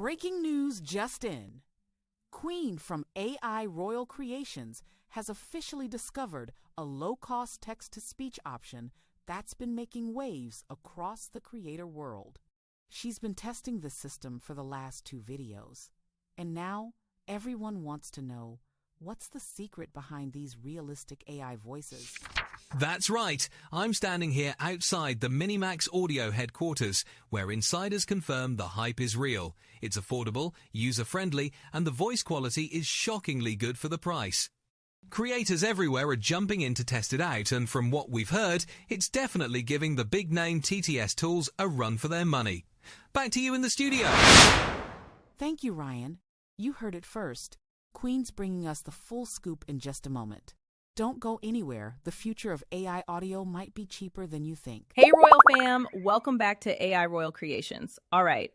Breaking news just in. Queen from AI Royal Creations has officially discovered a low-cost text-to-speech option that's been making waves across the creator world. She's been testing the system for the last 2 videos. And now, everyone wants to know, what's the secret behind these realistic AI voices? That's right. I'm standing here outside the MiniMax audio headquarters, where insiders confirm the hype is real. It's affordable, user-friendly, and the voice quality is shockingly good for the price. Creators everywhere are jumping in to test it out, and from what we've heard, it's definitely giving the big-name TTS tools a run for their money. Back to you in the studio. Thank you, Ryan. You heard it first. Queen's bringing us the full scoop in just a moment. Don't go anywhere. The future of AI audio might be cheaper than you think. Hey, Royal fam. Welcome back to AI Royal Creations. All right.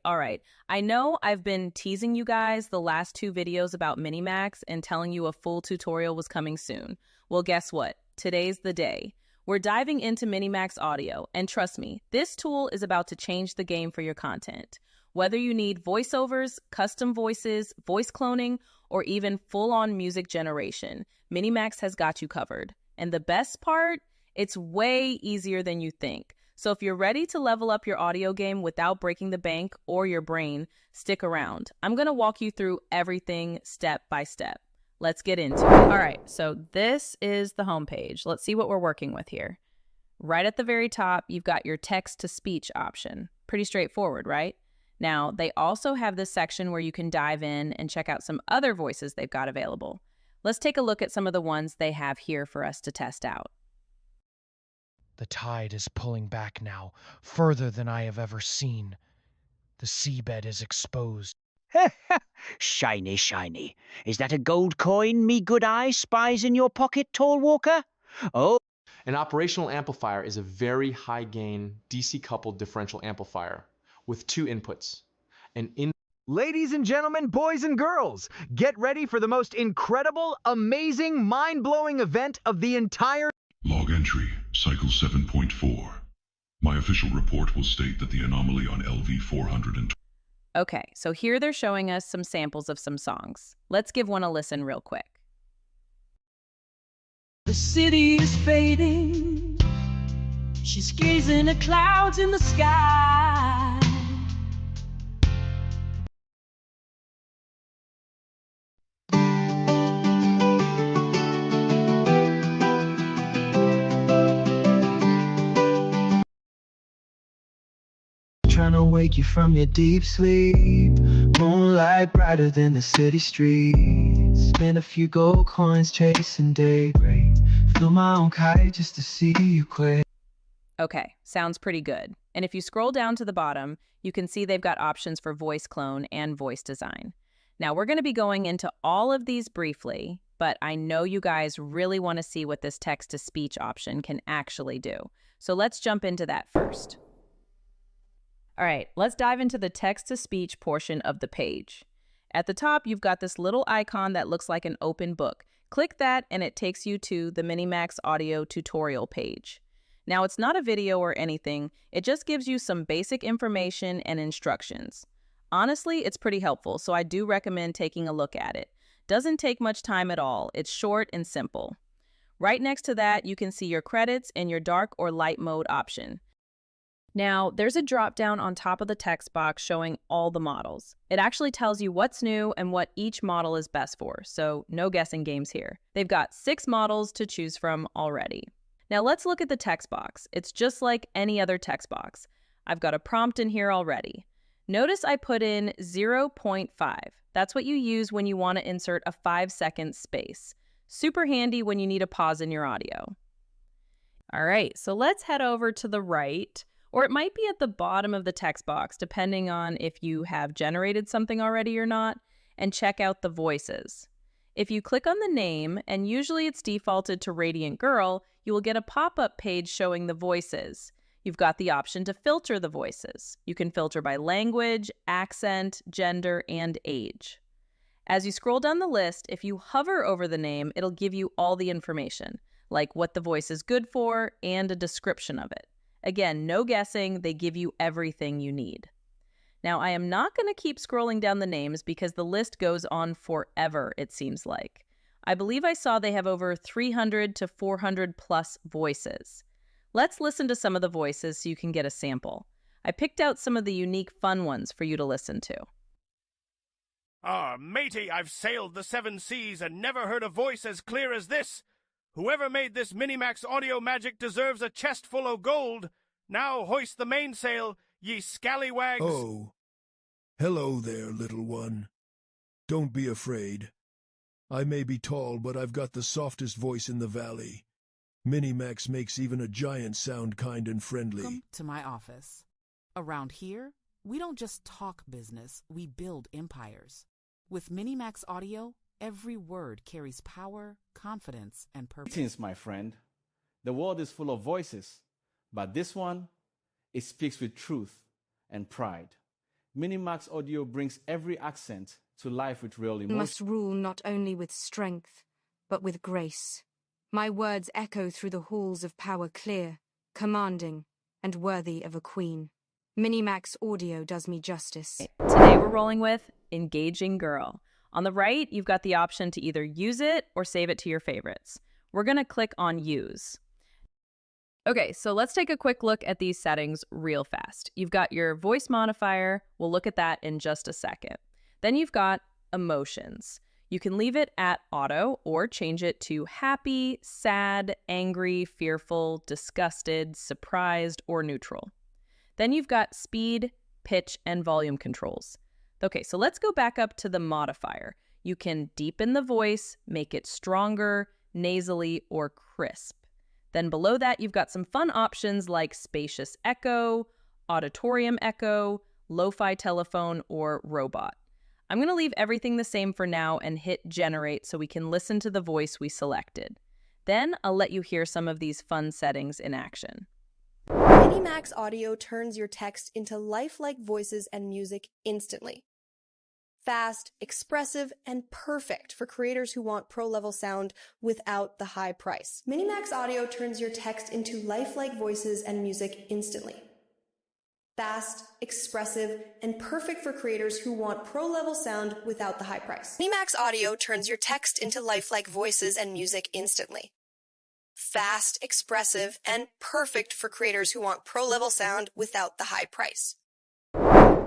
I know I've been teasing you guys the last 2 videos about MiniMax and telling you a full tutorial was coming soon. Well, guess what? Today's the day. We're diving into MiniMax Audio, and trust me, this tool is about to change the game for your content. Whether you need voiceovers, custom voices, voice cloning, or even full-on music generation, MiniMax has got you covered. And the best part? It's way easier than you think. So if you're ready to level up your audio game without breaking the bank or your brain, stick around. I'm going to walk you through everything step by step. Let's get into it. All right, so this is the homepage. Let's see what we're working with here. Right at the very top, you've got your text-to-speech option. Pretty straightforward, right? Now, they also have this section where you can dive in and check out some other voices they've got available. Let's take a look at some of the ones they have here for us to test out. The tide is pulling back now, further than I have ever seen. The seabed is exposed. Shiny, shiny. Is that a gold coin me good eye spies in your pocket, tall walker? Oh. An operational amplifier is a very high-gain DC-coupled differential amplifier with 2 inputs. Ladies and gentlemen, boys and girls, get ready for the most incredible, amazing, mind-blowing event of the entire... Log entry, cycle 7.4. My official report will state that the anomaly on LV 420... Okay, so here they're showing us some samples of some songs. Let's give one a listen real quick. The city is fading. She's gazing at clouds in the sky. Trying to wake you from your deep sleep. Moonlight brighter than the city streets. Spend a few gold coins chasing daybreak. Flew my own kite just to see you quake. Okay, sounds pretty good. And if you scroll down to the bottom, you can see they've got options for voice clone and voice design. Now, we're going to be going into all of these briefly, but I know you guys really want to see what this text-to-speech option can actually do. So let's jump into that first. All right, let's dive into the text-to-speech portion of the page. At the top, you've got this little icon that looks like an open book. Click that and it takes you to the MiniMax audio tutorial page. Now, it's not a video or anything. It just gives you some basic information and instructions. Honestly, it's pretty helpful, so I do recommend taking a look at it. Doesn't take much time at all. It's short and simple. Right next to that, you can see your credits and your dark or light mode option. Now, there's a drop-down on top of the text box showing all the models. It actually tells you what's new and what each model is best for, so no guessing games here. They've got 6 models to choose from already. Now let's look at the text box. It's just like any other text box. I've got a prompt in here already. Notice I put in 0.5. That's what you use when you want to insert a 5-second space. Super handy when you need a pause in your audio. All right, so let's head over to the right. Or it might be at the bottom of the text box, depending on if you have generated something already or not, and check out the voices. If you click on the name, and usually it's defaulted to Radiant Girl, you will get a pop-up page showing the voices. You've got the option to filter the voices. You can filter by language, accent, gender, and age. As you scroll down the list, if you hover over the name, it'll give you all the information, like what the voice is good for and a description of it. Again, no guessing, they give you everything you need. Now, I am not going to keep scrolling down the names because the list goes on forever, it seems like. I believe I saw they have over 300 to 400 plus voices. Let's listen to some of the voices so you can get a sample. I picked out some of the unique fun ones for you to listen to. Ah, matey, I've sailed the 7 seas and never heard a voice as clear as this. Whoever made this MiniMax audio magic deserves a chest full of gold. Now hoist the mainsail, ye scallywags. Oh, hello there, little one. Don't be afraid. I may be tall, but I've got the softest voice in the valley. MiniMax makes even a giant sound kind and friendly. Welcome to my office. Around here, we don't just talk business, we build empires. With MiniMax Audio, every word carries power, confidence, and purpose. Greetings, my friend. The world is full of voices, but this one, it speaks with truth and pride. MiniMax Audio brings every accent to life with real emotion. Must rule not only with strength, but with grace. My words echo through the halls of power clear, commanding, and worthy of a queen. MiniMax Audio does me justice. Today we're rolling with Engaging Girl. On the right, you've got the option to either use it or save it to your favorites. We're going to click on Use. Okay, so let's take a quick look at these settings real fast. You've got your voice modifier. We'll look at that in just a second. Then you've got emotions. You can leave it at auto or change it to happy, sad, angry, fearful, disgusted, surprised, or neutral. Then you've got speed, pitch, and volume controls. Okay, so let's go back up to the modifier. You can deepen the voice, make it stronger, nasally, or crisp. Then below that, you've got some fun options like spacious echo, auditorium echo, lo-fi telephone, or robot. I'm going to leave everything the same for now and hit generate so we can listen to the voice we selected. Then I'll let you hear some of these fun settings in action. MiniMax Audio turns your text into lifelike voices and music instantly. Fast, expressive, and perfect for creators who want pro-level sound without the high price. MiniMax Audio turns your text into lifelike voices and music instantly. Fast, expressive, and perfect for creators who want pro-level sound without the high price. MiniMax Audio turns your text into lifelike voices and music instantly. Fast, expressive, and perfect for creators who want pro-level sound without the high price.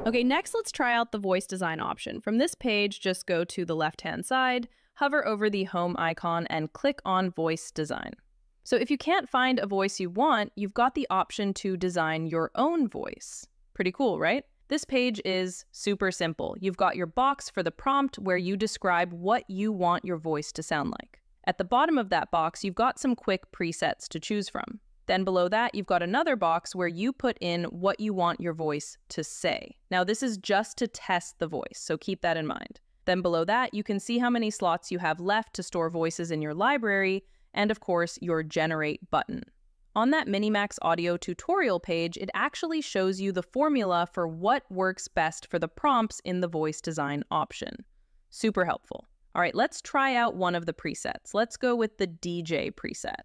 Okay, next let's try out the voice design option. From this page, just go to the left-hand side, hover over the home icon, and click on Voice Design. So if you can't find a voice you want, you've got the option to design your own voice. Pretty cool, right? This page is super simple. You've got your box for the prompt where you describe what you want your voice to sound like. At the bottom of that box, you've got some quick presets to choose from. Then below that, you've got another box where you put in what you want your voice to say. Now, this is just to test the voice, so keep that in mind. Then below that, you can see how many slots you have left to store voices in your library, and of course, your Generate button. On that MiniMax Audio tutorial page, it actually shows you the formula for what works best for the prompts in the voice design option. Super helpful. All right, let's try out one of the presets. Let's go with the DJ preset.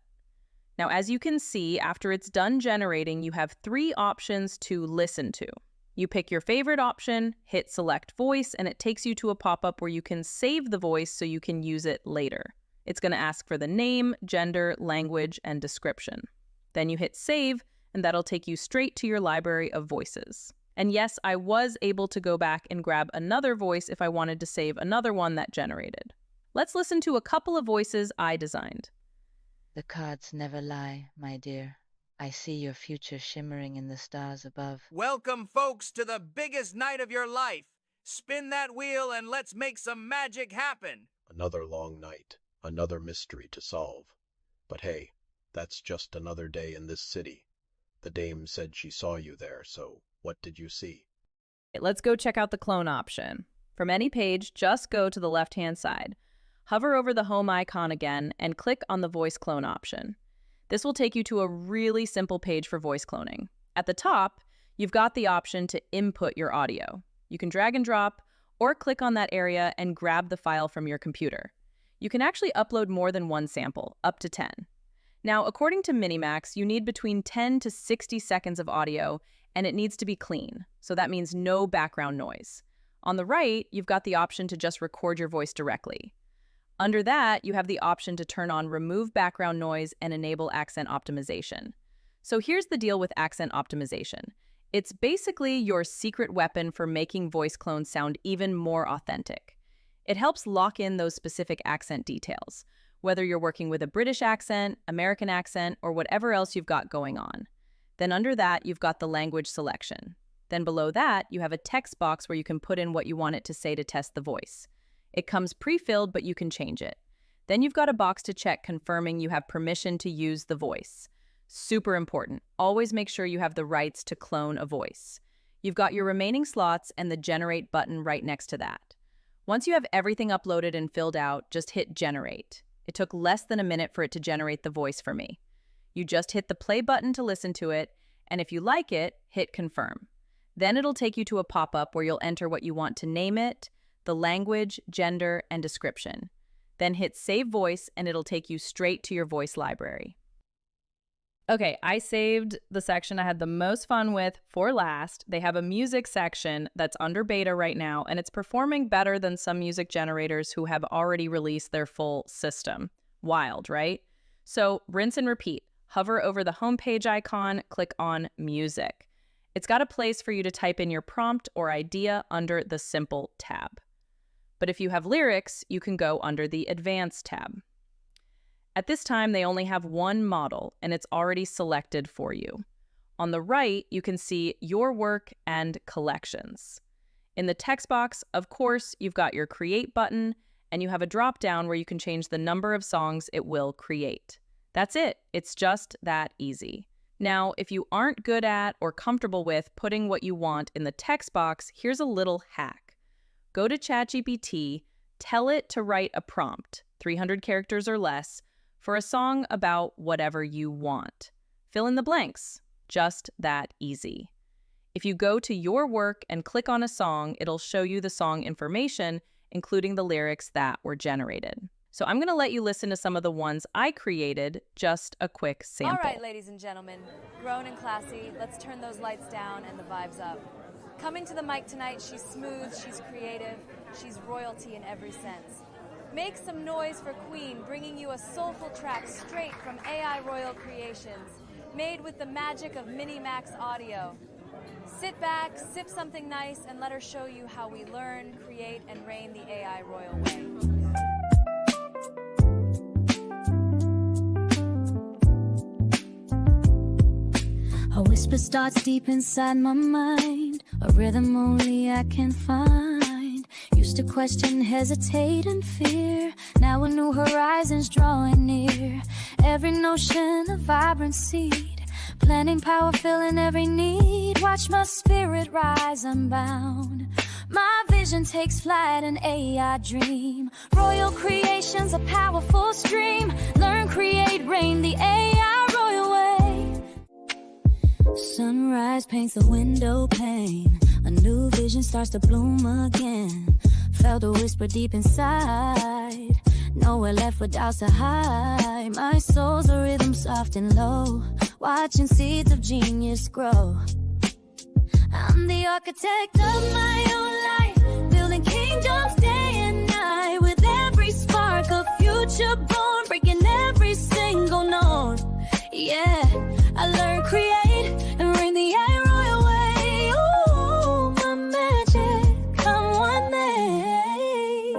Now, as you can see, after it's done generating, you have 3 options to listen to. You pick your favorite option, hit select voice, and it takes you to a pop-up where you can save the voice so you can use it later. It's going to ask for the name, gender, language, and description. Then you hit save, and that'll take you straight to your library of voices. And yes, I was able to go back and grab another voice if I wanted to save another one that generated. Let's listen to a couple of voices I designed. The cards never lie, my dear. I see your future shimmering in the stars above. Welcome, folks, to the biggest night of your life. Spin that wheel and let's make some magic happen. Another long night, another mystery to solve. But hey, that's just another day in this city. The dame said she saw you there, so what did you see? Let's go check out the clone option. From any page, just go to the left-hand side. Hover over the home icon again and click on the voice clone option. This will take you to a really simple page for voice cloning. At the top, you've got the option to input your audio. You can drag and drop or click on that area and grab the file from your computer. You can actually upload more than one sample, up to 10. Now, according to MiniMax, you need between 10 to 60 seconds of audio, and it needs to be clean. So that means no background noise. On the right, you've got the option to just record your voice directly. Under that, you have the option to turn on remove background noise and enable accent optimization. So here's the deal with accent optimization. It's basically your secret weapon for making voice clones sound even more authentic. It helps lock in those specific accent details, whether you're working with a British accent, American accent, or whatever else you've got going on. Then under that, you've got the language selection. Then below that, you have a text box where you can put in what you want it to say to test the voice. It comes pre-filled, but you can change it. Then you've got a box to check confirming you have permission to use the voice. Super important. Always make sure you have the rights to clone a voice. You've got your remaining slots and the generate button right next to that. Once you have everything uploaded and filled out, just hit generate. It took less than a minute for it to generate the voice for me. You just hit the play button to listen to it, and if you like it, hit confirm. Then it'll take you to a pop-up where you'll enter what you want to name it, the language, gender, and description. Then hit save voice, and it'll take you straight to your voice library. Okay, I saved the section I had the most fun with for last. They have a music section that's under beta right now, and it's performing better than some music generators who have already released their full system. Wild, right? So rinse and repeat. Hover over the homepage icon, click on Music. It's got a place for you to type in your prompt or idea under the Simple tab. But if you have lyrics, you can go under the Advanced tab. At this time, they only have one model, and it's already selected for you. On the right, you can see your work and collections. In the text box, of course, you've got your Create button, and you have a drop-down where you can change the number of songs it will create. That's it. It's just that easy. Now, if you aren't good at or comfortable with putting what you want in the text box, here's a little hack. Go to ChatGPT, tell it to write a prompt, 300 characters or less, for a song about whatever you want. Fill in the blanks. Just that easy. If you go to your work and click on a song, it'll show you the song information, including the lyrics that were generated. So I'm going to let you listen to some of the ones I created, just a quick sample. All right, ladies and gentlemen, grown and classy, let's turn those lights down and the vibes up. Coming to the mic tonight, she's smooth, she's creative, she's royalty in every sense. Make some noise for Queen, bringing you a soulful track straight from AI Royal Creations, made with the magic of MiniMax audio. Sit back, sip something nice, and let her show you how we learn, create, and reign the AI Royal way. A whisper starts deep inside my mind, a rhythm only I can find. Used to question, hesitate, and fear. Now a new horizon's drawing near. Every notion a vibrant seed, planting power, filling every need. Watch my spirit rise unbound. My vision takes flight, an AI dream. Royal creations, a powerful stream. Learn, create, reign the AI royal way. Sunrise paints the window pane. A new vision starts to bloom again. Felt a whisper deep inside. Nowhere left for doubts to hide. My soul's a rhythm soft and low. Watching seeds of genius grow. I'm the architect of my own life. Building kingdoms day and night. With every spark of future born. Breaking every single note. Yeah, I learn, create, and reign the AI royal way. Ooh, my magic, come what may.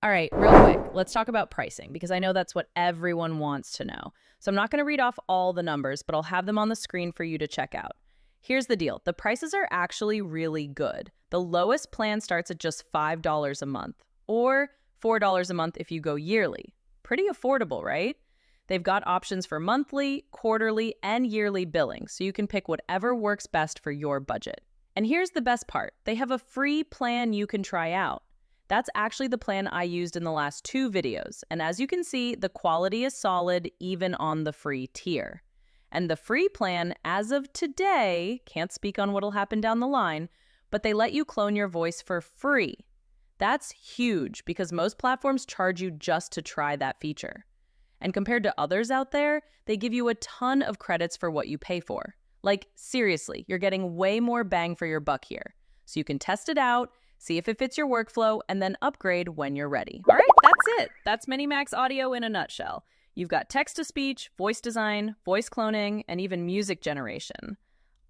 All right, real quick, let's talk about pricing, because I know that's what everyone wants to know. So I'm not going to read off all the numbers, but I'll have them on the screen for you to check out. Here's the deal. The prices are actually really good. The lowest plan starts at just $5 a month, or $4 a month if you go yearly. Pretty affordable, right? They've got options for monthly, quarterly, and yearly billing, so you can pick whatever works best for your budget. And here's the best part. They have a free plan you can try out. That's actually the plan I used in the last 2 videos, and as you can see, the quality is solid even on the free tier. And the free plan, as of today, can't speak on what'll happen down the line, but they let you clone your voice for free. That's huge because most platforms charge you just to try that feature. And compared to others out there, they give you a ton of credits for what you pay for, Like, seriously, you're getting way more bang for your buck here. So you can test it out, see if it fits your workflow, and then upgrade when you're ready. All right, that's it. That's MiniMax Audio in a nutshell. You've got text-to-speech, voice design, voice cloning, and even music generation,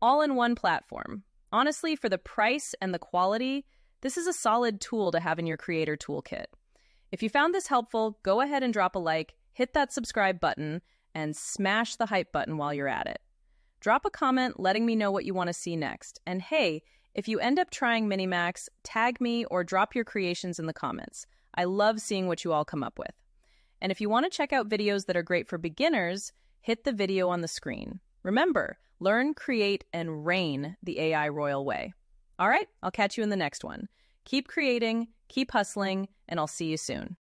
all in one platform. Honestly, for the price and the quality, this is a solid tool to have in your creator toolkit. If you found this helpful, go ahead and drop a like, hit that subscribe button, and smash the hype button while you're at it. Drop a comment letting me know what you want to see next. And hey, if you end up trying MiniMax, tag me or drop your creations in the comments. I love seeing what you all come up with. And if you want to check out videos that are great for beginners, hit the video on the screen. Remember, learn, create, and reign the AI royal way. All right, I'll catch you in the next one. Keep creating, keep hustling, and I'll see you soon.